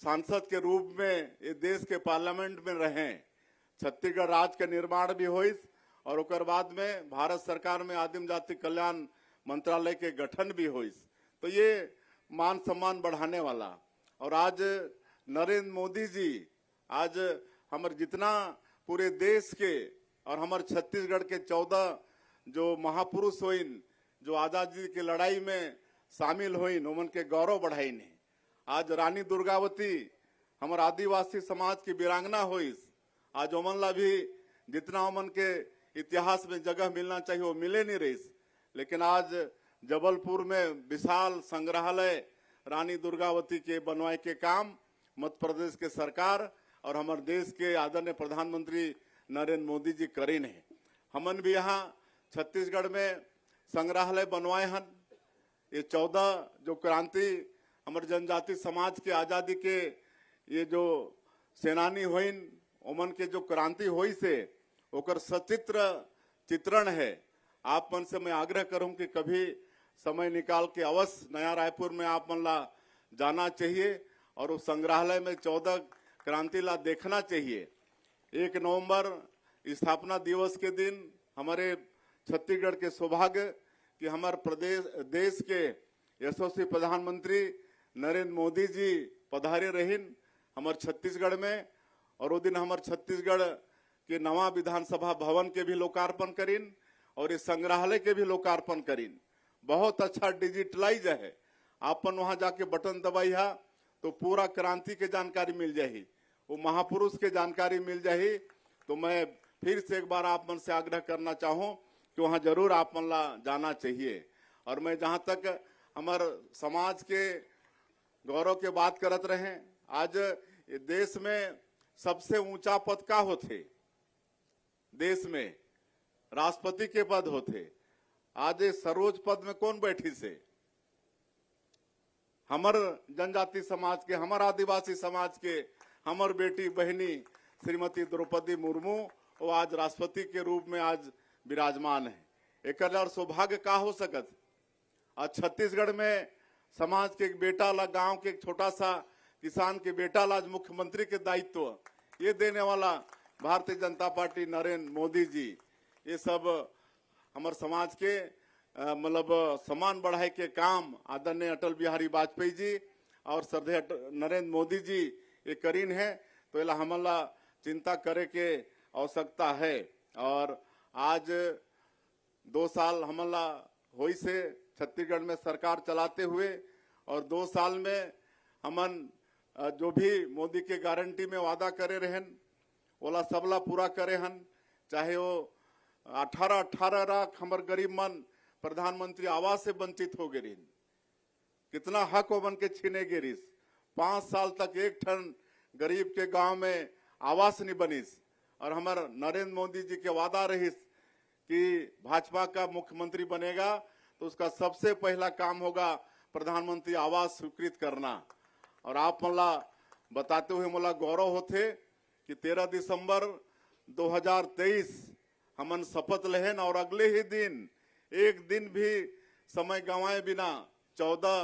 सांसद के रूप में ये देश के पार्लियामेंट में रहें। छत्तीसगढ़ राज्य का निर्माण भी होइस और ओकर बाद में भारत सरकार में आदिम जाति कल्याण मंत्रालय के गठन भी होइस। तो ये मान सम्मान बढ़ाने वाला। और आज नरेंद्र मोदी जी आज हमारे जितना पूरे देश के और हमारे छत्तीसगढ़ के 14 जो महापुरुष होइन जो आजादी की लड़ाई में शामिल होइन उमन के गौरव बढ़ाइन है। आज रानी दुर्गावती हमारे आदिवासी समाज की वीरांगना होइस। आज ओमन ला भी जितना ओमन के इतिहास में जगह मिलना चाहिए वो मिले नहीं रही। लेकिन आज जबलपुर में विशाल संग्रहालय रानी दुर्गावती के बनवाए के काम मध्य प्रदेश के सरकार और हमारे देश के आदरणीय प्रधानमंत्री नरेंद्र मोदी जी करीन है। हमन भी यहाँ छत्तीसगढ़ में संग्रहालय बनवाए हन। ये 14 जो क्रांति हमारे जनजाति समाज के आजादी के ये जो सेनानी होइन ओमन के जो क्रांति हुई से ओकर सचित्र चित्रण है। आप मन से मैं आग्रह करूं कि कभी समय निकाल के अवश्य नया रायपुर में आप मन ला जाना चाहिए और उस संग्रहालय में 14 क्रांति ला देखना चाहिए। 1 नवंबर स्थापना दिवस के दिन हमारे छत्तीसगढ़ के सौभाग्य कि हमारे प्रदेश देश के यशस्वी प्रधानमंत्री नरेंद्र मोदी जी पधारे रहीन हमारे छत्तीसगढ़ में। और वो दिन हमारे छत्तीसगढ़ के नवा विधानसभा भवन के भी लोकार्पण करीन और इस संग्रहालय के भी लोकार्पण करीन। बहुत अच्छा डिजिटलाइज है। आपन वहां जाके बटन दबाइहा तो पूरा क्रांति के जानकारी मिल जाही, वो महापुरुष के जानकारी मिल जाही। तो मैं फिर से एक बार आप मन से आग्रह करना चाहूँ कि वहाँ जरूर आप मन ला जाना चाहिए। और मैं जहाँ तक हमारे समाज के गौरव के बात करत रहे, आज देश में सबसे ऊंचा पद का होते देश में राष्ट्रपति के पद होते। आज सर्वोच्च पद में कौन बैठी से? हमर जनजाति समाज के, हमार आदिवासी समाज के, हमर बेटी बहनी श्रीमती द्रौपदी मुर्मू वो आज राष्ट्रपति के रूप में आज विराजमान है। एक और सौभाग्य का हो सकत। आज छत्तीसगढ़ में समाज के एक बेटा ला, गांव के एक छोटा सा किसान के बेटा ला आज मुख्यमंत्री के दायित्व ये देने वाला भारतीय जनता पार्टी नरेंद्र मोदी जी। ये सब हमारे समाज के मतलब सम्मान बढ़ाए के काम आदरणीय अटल बिहारी वाजपेयी जी और श्रद्धेय नरेंद्र मोदी जी ये करीन है। तो इला हमला चिंता करे के आवश्यकता है। और आज 2 साल हमला होई से छत्तीसगढ़ में सरकार चलाते हुए और 2 साल में हमन जो भी मोदी के गारंटी में वादा करे रहन ओला सबला पूरा करे हन। चाहे वो 18 लाख हमार गरीब मन प्रधानमंत्री आवास से वंचित हो गए, कितना हक वो बन के छीने गिरिस। 5 साल तक एक ठन गरीब के गांव में आवास नहीं बनिस। और हमारे नरेंद्र मोदी जी के वादा रहिस कि भाजपा का मुख्यमंत्री बनेगा तो उसका सबसे पहला काम होगा प्रधानमंत्री आवास स्वीकृत करना। और आप मला बताते हुए मला गौरव होते कि 13 दिसंबर 2023 हमन शपथ लेहन और अगले ही दिन एक दिन भी समय गंवाए बिना 14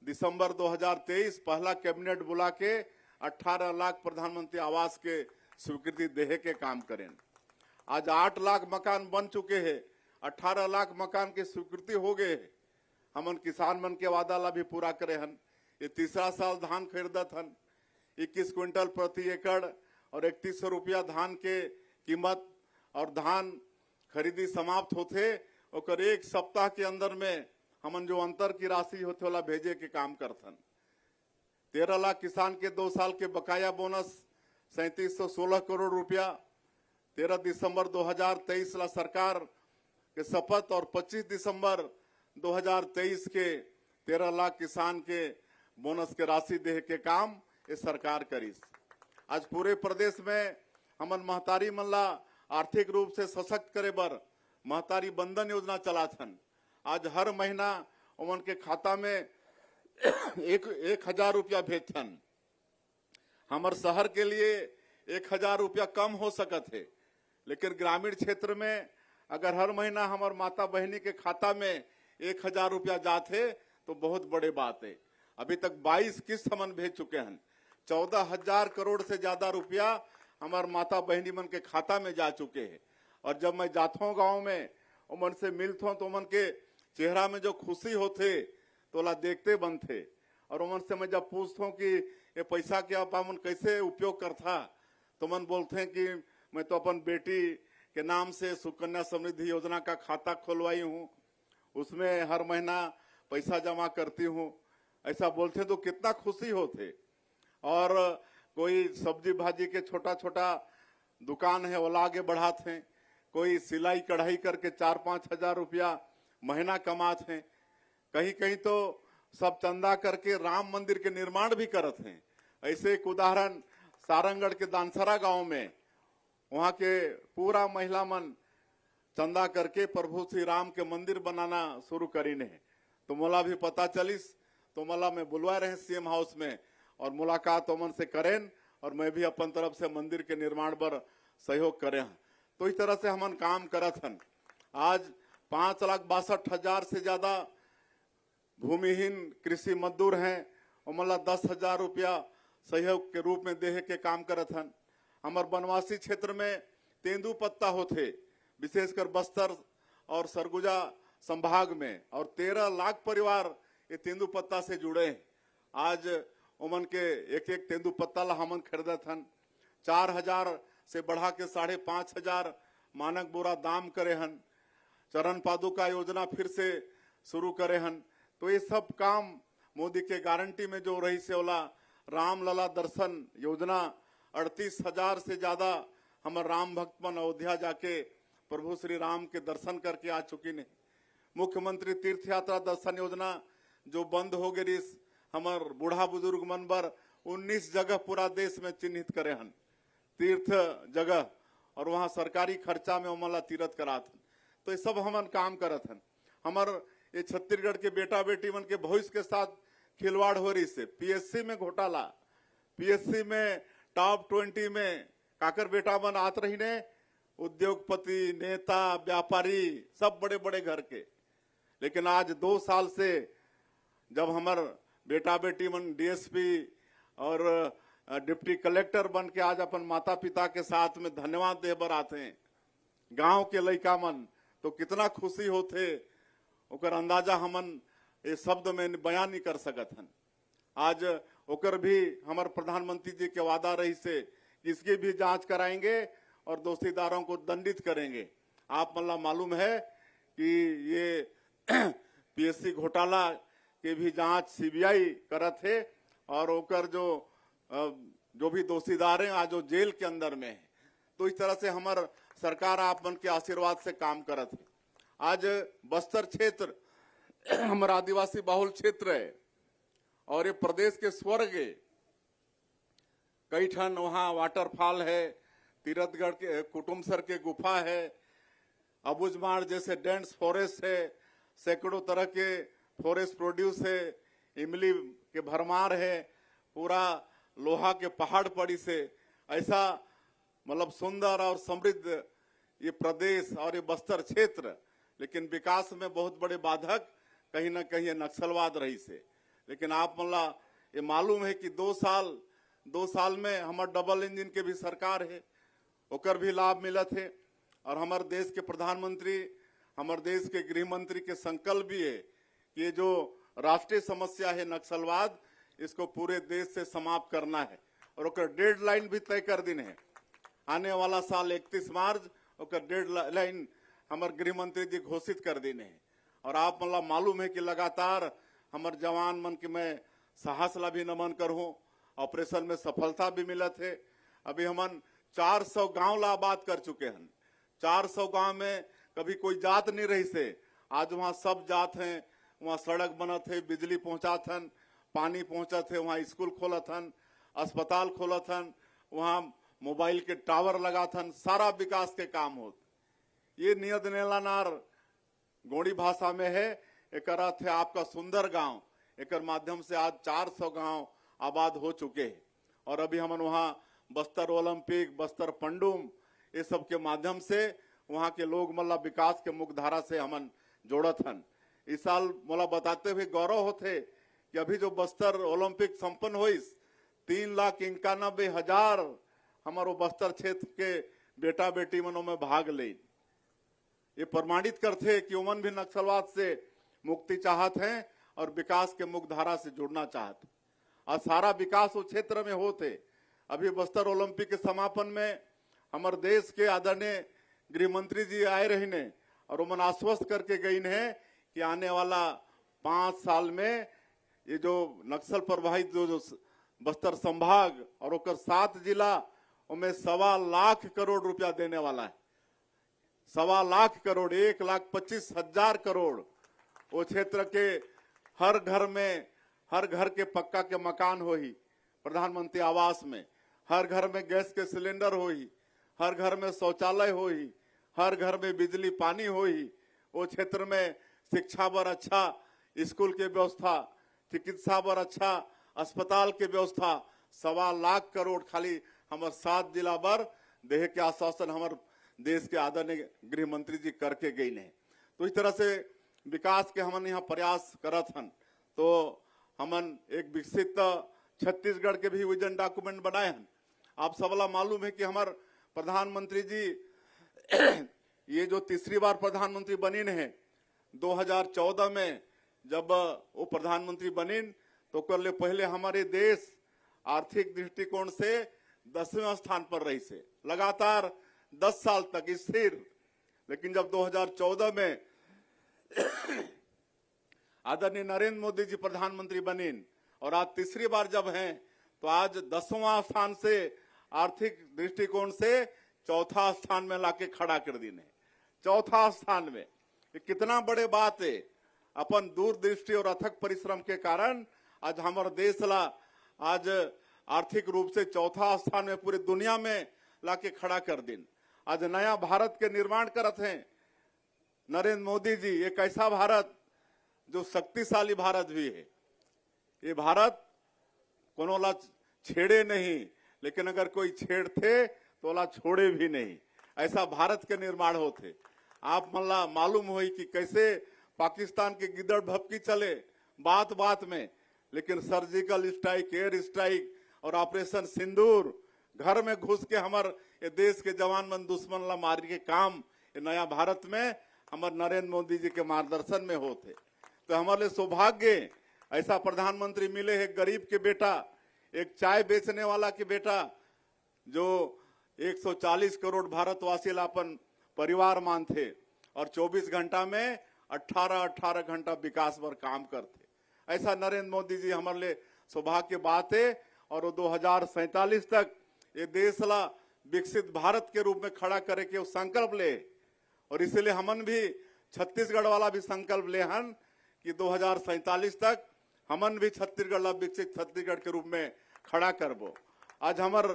दिसंबर 2023 पहला कैबिनेट बुला के 18 लाख प्रधानमंत्री आवास के स्वीकृति देहे के काम करें। आज 8 लाख मकान बन चुके हैं, 18 लाख मकान की स्वीकृति हो गए है। हमन किसान मन के वादा ला भी पूरा करे हन। ये तीसरा साल धान खरीदत हन 21 क्विंटल प्रति एकड़ और 3100 रुपया धान के कीमत। और धान खरीदी समाप्त होते और 1 सप्ताह के अंदर में हमन जो अंतर की राशि होते वाला भेजे के काम करथन। 13 लाख किसान के 2 साल के बकाया बोनस 3716 करोड़ रुपया 13 दिसंबर 2023 ला सरकार के शपथ और 25 दिसंबर 2023 के 13 लाख किसान के बोनस के राशि दे के काम ये सरकार करीस। आज पूरे प्रदेश में हमन महतारी मन ला आर्थिक रूप से सशक्त करे बर महतारी बंधन योजना चलाथन। आज हर महीना उमन के खाता में 1000 रुपया भेजथन। हमारे शहर के लिए 1000 रुपया कम हो सकत है, लेकिन ग्रामीण क्षेत्र में अगर हर महीना हमारे माता बहनी के खाता में 1000 रुपया जाते तो बहुत बड़े बात है। अभी तक 22 किस्त हमन भेज चुके हैं। 14,000 करोड़ से ज्यादा रुपया हमार माता बहनी मन के खाता में जा चुके हैं। और जब मैं जाता हूँ गाँव में, उमन से मिलता हूँ तो उमन के चेहरा में जो खुशी होते तो ला देखते बनते। और उमन से मैं जब पूछता हूँ कि ये पैसा क्या अपन कैसे उपयोग करता, तो मन बोलते हैं कि मैं तो अपन बेटी के नाम से सुकन्या समृद्धि योजना का खाता खोलवाई हूँ, उसमें हर महीना पैसा जमा करती हूँ। ऐसा बोलते तो कितना खुशी होते। और कोई सब्जी भाजी के छोटा छोटा दुकान है, वो आगे बढ़ाते हैं। कोई सिलाई कढ़ाई करके 4-5 हजार रुपया महीना कमाते हैं। कहीं कहीं तो सब चंदा करके राम मंदिर के निर्माण भी करते हैं। ऐसे एक उदाहरण सारंगगढ़ के दानसरा गांव में, वहां के पूरा महिला मन चंदा करके प्रभु श्री राम के मंदिर बनाना शुरू करीने है। तो मोला भी पता चलिस, तो मोला में बुलवा रहे सीएम हाउस में और मुलाकात ओमन से करें, और मैं भी अपन तरफ से मंदिर के निर्माण पर सहयोग करें। तो इस तरह से हमन काम करत हन। आज 5,62,000 से ज्यादा भूमिहीन कृषि मजदूर हैं, उमला 10,000 रुपया सहयोग के रूप में देहे के काम करत हन। हमार बनवासी क्षेत्र में तेंदुपत्ता होते, विशेषकर बस्तर और सरगुजा संभाग में, और 13 लाख परिवार ये तेंदुपत्ता से जुड़े हैं। आज उमन के एक एक तेंदुपत्ता ला हमन खरीदत हन। 4,000 से बढ़ा के 5,500 मानक बोरा दाम करे हन। चरण पादुका योजना फिर से शुरू करे हन। तो ये सब काम मोदी के गारंटी में जो रही से ओला राम लला दर्शन योजना 38,000 से ज्यादा हमारे राम भक्त मन अयोध्या जाके प्रभु श्री राम के दर्शन करके आ चुकी ने। मुख्यमंत्री तीर्थ यात्रा दर्शन योजना जो बंद हो गई, हमार बूढ़ा बुजुर्ग मन बर 19 जगह पूरा देश में चिन्हित करे हन तीर्थ जगह, और वहां सरकारी खर्चा में उमला तीर्थ करात हन। तो ये सब हमन काम करत हन। हमार ये छत्तीसगढ़ के बेटा बेटी मन के भविष्य के साथ खिलवाड़ हो रही से। पीएससी में घोटाला, पीएससी में टॉप 20 में काकर बेटा मन आत रही ने, उद्योगपति, नेता, व्यापारी, सब बड़े बड़े घर के। लेकिन आज 2 साल से जब हमार बेटा बेटी मन डीएसपी और डिप्टी कलेक्टर बन के आज अपन माता पिता के साथ में धन्यवाद दे बर आते हैं गांव के लड़का मन, तो कितना खुशी होते ओकर अंदाजा हमन ये शब्द में बयान नहीं कर सकत हन। आज ओकर भी हमारे प्रधानमंत्री जी के वादा रही से इसकी भी जांच कराएंगे और दोषीदारों को दंडित करेंगे। आप मतलब मालूम है कि ये पीएससी घोटाला के भी जांच सीबीआई करत है, और ओकर जो भी दोषीदार हैं आज जो जेल के अंदर में है। तो इस तरह से हमार सरकार आप मन के आशीर्वाद से काम करत है। आज बस्तर क्षेत्र हमारा आदिवासी बहुल क्षेत्र है, और ये प्रदेश के स्वर्ग है। कई ठन वहाँ वाटरफॉल है, तीरथगढ़ के कुटुमसर के गुफा है, अबुझमाड़ जैसे डेंस फॉरेस्ट है, सैकड़ों तरह के फॉरेस्ट प्रोड्यूस है, इमली के भरमार है, पूरा लोहा के पहाड़ पड़ी से। ऐसा मतलब सुंदर और समृद्ध ये प्रदेश और ये बस्तर क्षेत्र, लेकिन विकास में बहुत बड़े बाधक कहीं ना कहीं ये नक्सलवाद रही से। लेकिन आप मला ये मालूम है कि 2 साल में हमारे डबल इंजन के भी सरकार है, ओकर भी लाभ मिलत है। और हमारे देश के प्रधानमंत्री, हमारे देश के गृह मंत्री के संकल्प भी है कि ये जो राष्ट्रीय समस्या है नक्सलवाद, इसको पूरे देश से समाप्त करना है। और ओकर डेडलाइन भी तय कर दिन है, आने वाला साल 31 मार्च ओकर डेडलाइन हमारे गृह मंत्री जी घोषित कर देने हैं। और आप मतलब मालूम है कि लगातार हमारे जवान मन के मैं साहस ला भी नमन करूँ, ऑपरेशन में सफलता भी मिलत है। अभी हमन 400 गांव ला आबाद कर चुके हैं। 400 गांव में कभी कोई जात नहीं रही से, आज वहाँ सब जात हैं। वहाँ सड़क बनत है, बिजली पहुंचात हन, पानी पहुंचत है, वहाँ स्कूल खोलत हन, अस्पताल खोलत हन, वहाँ मोबाइल के टावर लगात हन, सारा विकास के काम होत। ये नियत नेलानार गोड़ी भाषा में है, एक अर्थ है आपका सुंदर गांव। एक माध्यम से आज 400 गांव आबाद हो चुके हैं। और अभी हम वहाँ बस्तर ओलंपिक, बस्तर पंडुम, ये सब के माध्यम से वहाँ के लोग मतलब विकास के मुख्य धारा से हमन जोड़त हन। इस साल मोला बताते हुए गौरव होते कि अभी जो बस्तर ओलंपिक संपन्न हुई 3,91,000 हमारो बस्तर क्षेत्र के बेटा बेटी मनों में भाग ले। ये प्रमाणित करते कि उमन भी नक्सलवाद से मुक्ति चाहत हैं और विकास के मुख्य धारा से जुड़ना चाहते। और सारा विकास उस क्षेत्र में होते। अभी बस्तर ओलंपिक के समापन में हमारे देश के आदरणीय गृह मंत्री जी आए रही ने और उमन आश्वस्त करके गई है कि आने वाला 5 साल में ये जो नक्सल प्रभावित जो बस्तर संभाग और 7 जिला उनमें 1.25 लाख करोड़ रुपया देने वाला है। 1.25 लाख करोड़, 1,25,000 करोड़ वो क्षेत्र के हर घर में, हर घर के पक्का के मकान हो ही, प्रधानमंत्री आवास में हर घर में गैस के सिलेंडर हो ही, हर घर में शौचालय हो ही, हर घर में बिजली पानी हो ही, वो क्षेत्र में शिक्षा पर अच्छा स्कूल के व्यवस्था, चिकित्सा पर अच्छा अस्पताल के व्यवस्था, 1.25 लाख करोड़ खाली हमारे 7 जिला पर देह के आश्वासन हमारे देश के आदरणीय गृह मंत्री जी करके गई ने। तो इस तरह से विकास के हमन यहाँ प्रयास करत हन। तो हमन एक विकसित छत्तीसगढ़ के भी विजन डॉक्यूमेंट बनाए हैं। आप सबला मालूम है कि हमारे प्रधानमंत्री जी ये जो तीसरी बार प्रधानमंत्री बनिन है, 2014 में जब वो प्रधानमंत्री बनिन तो कर ले पहले हमारे देश आर्थिक दृष्टिकोण से 10वें स्थान पर रही से लगातार 10 साल तक स्थिर। लेकिन जब 2014 में आदरणीय नरेंद्र मोदी जी प्रधानमंत्री बनिन और आज तीसरी बार जब हैं तो आज 10वां स्थान से आर्थिक दृष्टिकोण से 4था स्थान में लाके खड़ा कर दी ने। 4था स्थान में ये कितना बड़े बात है। अपन दूरदृष्टि और अथक परिश्रम के कारण आज हमारे देश ला आज आर्थिक रूप से 4था स्थान में पूरी दुनिया में लाके खड़ा कर दिन। आज नया भारत के निर्माण करत हैं नरेंद्र मोदी जी। एक ऐसा भारत जो शक्तिशाली भारत भी है। ये भारत कोनो ला छेड़े नहीं, लेकिन अगर कोई छेड़ते तो ला छोड़े भी नहीं। ऐसा भारत के निर्माण होते। आप मल्ला मालूम हो कि कैसे पाकिस्तान के गिदड़ भपकी चले बात बात में, लेकिन सर्जिकल स्ट्राइक, एयर स्ट्राइक और ऑपरेशन सिंदूर घर में घुस के हमारे ये देश के जवान मन दुश्मन ला मार के काम ये नया भारत में हमारे नरेंद्र मोदी जी के मार्गदर्शन में होते। तो हमारे सौभाग्य ऐसा प्रधानमंत्री मिले है। गरीब के बेटा, एक चाय बेचने वाला के बेटा जो 140 करोड़ भारतवासी अपन परिवार मानते और 24 घंटा में 18 घंटा विकास पर काम करते। ऐसा नरेंद्र मोदी जी हमारे लिए सौभाग्य की बात है। और 2047 तक ये देश ला विकसित भारत के रूप में खड़ा करे के संकल्प ले। और इसलिए हमन भी छत्तीसगढ़ वाला भी संकल्प ले हन कि 2047 तक हमन भी छत्तीसगढ़ ला विकसित छत्तीसगढ़ के रूप में खड़ा करबो। आज हमारे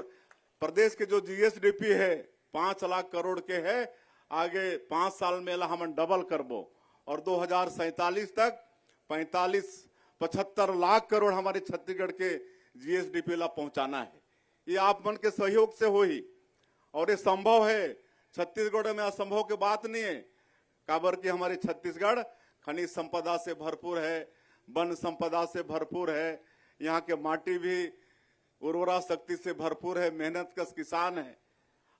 प्रदेश के जो जीएसडीपी है 5 लाख करोड़ के है, आगे 5 साल में ला हमन डबल करबो और 2047 तक 75 लाख करोड़ हमारे छत्तीसगढ़ के जीएसडीपी ला पहुंचाना है। ये आप मन के सहयोग से हो ही और ये संभव है। छत्तीसगढ़ में असंभव की बात नहीं है। काबर कि हमारे छत्तीसगढ़ खनिज संपदा से भरपूर है, वन संपदा से भरपूर है, यहाँ के माटी भी उर्वरा शक्ति से भरपूर है, मेहनत कश किसान है।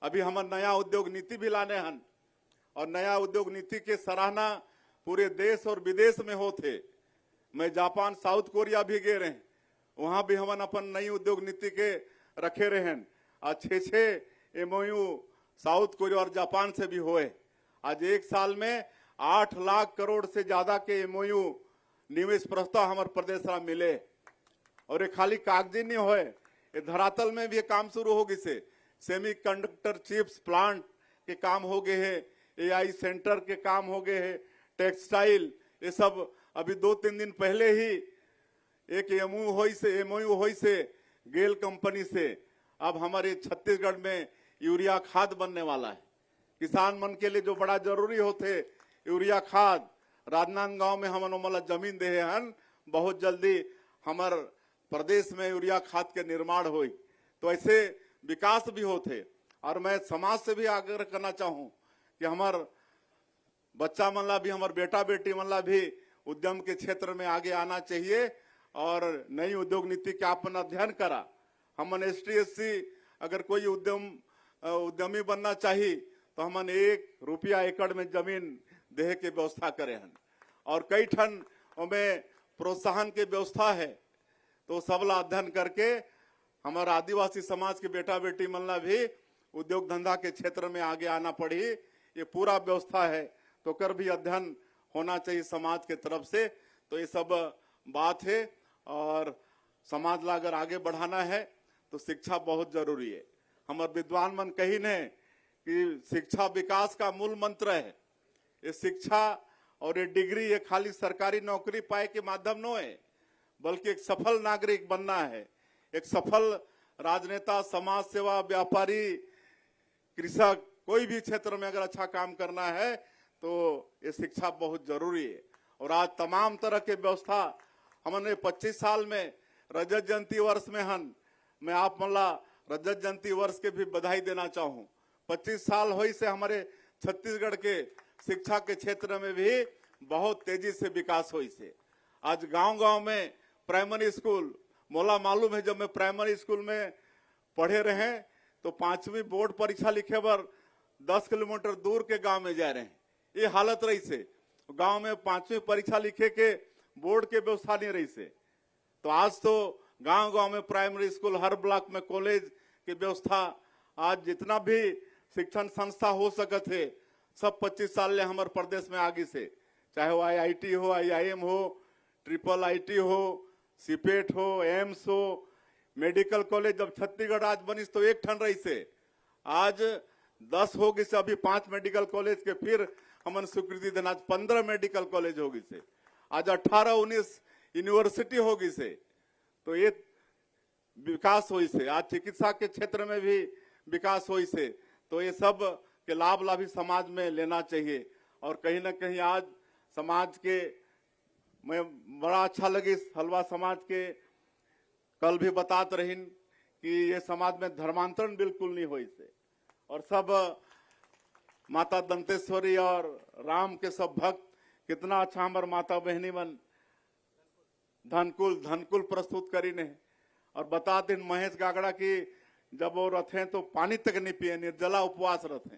अभी हम नया उद्योग नीति भी लाने हन और नया उद्योग नीति के सराहना पूरे देश और विदेश में होते। मैं जापान, साउथ कोरिया भी गए रहे, वहां भी हमन अपन नई उद्योग नीति के रखे रहे। आज 6 MOU साउथ कोरिया और जापान से भी हुए। आज एक साल में 8 लाख करोड़ से ज्यादा के MOU निवेश प्रस्ताव हमारे प्रदेश में मिले। और ये खाली कागजी नहीं होए, ये धरातल में भी काम शुरू होगी से सेमीकंडक्टर चिप्स प्लांट के काम हो गए हैं, AI सेंटर के काम हो गए हैं, टेक्सटाइल, ये सब अभी 2-3 दिन पहले ही एक MOU होई से गेल कंपनी से अब हमारे छत्तीसगढ़ में यूरिया खाद बनने वाला है। किसान मन के लिए जो बड़ा जरूरी होते यूरिया खाद, राजनांदगांव में हम मला जमीन दे हन, बहुत जल्दी हमार प्रदेश में यूरिया खाद के निर्माण होई। तो ऐसे विकास भी होते। और मैं समाज से भी आग्रह करना चाहूं कि हमार बच्चा मन ला भी, हमार बेटा बेटी मन ला भी उद्यम के क्षेत्र में आगे आना चाहिए और नई उद्योग नीति के आपन अध्ययन करा हमन ST/SC अगर कोई उद्यमी बनना चाहिए तो हमन 1 रुपया एकड़ में जमीन देहे के व्यवस्था करे हन और कई ठन में प्रोत्साहन के व्यवस्था है। तो सबला अध्ययन करके हमारा आदिवासी समाज के बेटा बेटी मनला भी उद्योग धंधा के क्षेत्र में आगे आना पड़ी। ये पूरा व्यवस्था है तो कर भी अध्ययन होना चाहिए समाज के तरफ से। तो ये सब बात है और समाज ला अगर आगे बढ़ाना है तो शिक्षा बहुत जरूरी है। हमारे विद्वान मन कही ने कि शिक्षा विकास का मूल मंत्र है। ये शिक्षा और ये डिग्री ये खाली सरकारी नौकरी पाए के माध्यम न है, बल्कि एक सफल नागरिक बनना है, एक सफल राजनेता, समाज सेवा, व्यापारी, कृषक, कोई भी क्षेत्र में अगर अच्छा काम करना है तो ये शिक्षा बहुत जरूरी है। और आज तमाम तरह के व्यवस्था हमने 25 साल में रजत जयंती वर्ष में मैं आप मल्ला रजत जयंती वर्ष के भी बधाई देना चाहूं। 25 साल हुई से हमारे छत्तीसगढ़ के शिक्षा के क्षेत्र में भी बहुत तेजी से विकास हुई से। आज गांव-गांव में प्राइमरी स्कूल, मोला मालूम है जब मैं प्राइमरी स्कूल में पढ़े रहे तो 5वीं बोर्ड परीक्षा लिखे बर 10 किलोमीटर दूर के गांव में जा रहे हैं। ये हालत रही से गांव में 5वीं परीक्षा लिखे के बोर्ड के व्यवस्था नहीं रही से। तो आज तो गांव-गांव में प्राइमरी स्कूल, हर ब्लॉक में कॉलेज की व्यवस्था, आज जितना भी शिक्षण संस्था हो सकत है सब 25 साल ले हमारे प्रदेश में आगे से, चाहे वो IIT हो, IIM हो, IIIT हो, CPET हो, एम्स हो, मेडिकल कॉलेज। जब छत्तीसगढ़ आज बनिस तो 1 ठन रही से, आज 10 हो गई से, अभी 5 मेडिकल कॉलेज के फिर हमन स्वीकृति देना, आज 15 मेडिकल कॉलेज हो गई से, आज 18-19 यूनिवर्सिटी हो गई से। तो ये विकास हुई से, आज चिकित्सा के क्षेत्र में भी विकास हुई से। तो ये सब के लाभ भी समाज में लेना चाहिए। और कहीं ना कहीं आज समाज के मैं बड़ा अच्छा लगे हलवा समाज के कल भी बतात रहीन कि ये समाज में धर्मांतरण बिल्कुल नहीं हुई से और सब माता दंतेश्वरी और राम के सब भक्त कितना अच्छा हमार माता बहनी मन धनकुल प्रस्तुत करी ने। और बता दिन महेश गागड़ा की जब वो रथे तो पानी तक नहीं पिए, निर्जला उपवास रथे।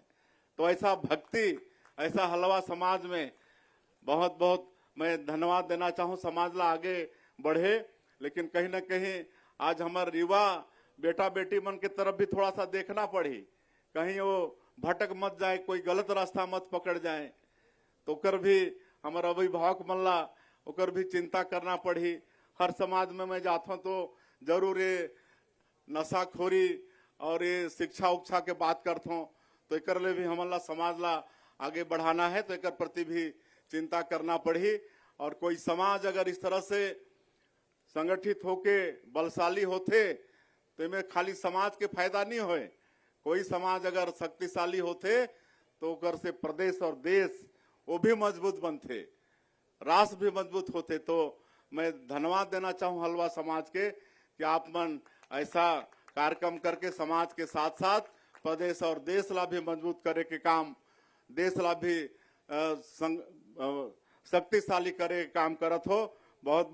तो ऐसा भक्ति, ऐसा हलवा समाज में बहुत बहुत मैं धन्यवाद देना चाहूँ। समाज ला आगे बढ़े, लेकिन कहीं ना कहीं आज हमारे युवा बेटा बेटी मन के तरफ भी थोड़ा सा देखना पड़ी, कहीं वो भटक मत जाए, कोई गलत रास्ता मत पकड़ जाए। तो कर भी हमारे अभिभावक मन ला ओकर भी चिंता करना पड़ी। हर समाज में मैं जाता हूँ तो जरूर ये नशाखोरी और ये शिक्षा उक्षा के बात करता हूँ। तो एक ले भी हमला समाज ला आगे बढ़ाना है तो एक प्रति भी चिंता करना पड़ी। और कोई समाज अगर इस तरह से संगठित होके बलशाली होते तो इनमें खाली समाज के फायदा नहीं होए, कोई समाज अगर शक्तिशाली होते तो ओकर से प्रदेश और देश वो भी मजबूत बनते, राष्ट्र भी मजबूत होते। तो मैं धन्यवाद देना चाहूँ हलवा समाज के कि आप मन ऐसा कार्यक्रम करके समाज के साथ साथ प्रदेश और देश ला भी मजबूत करे के काम, देश ला भी शक्तिशाली करे काम करत हो। बहुत बहुत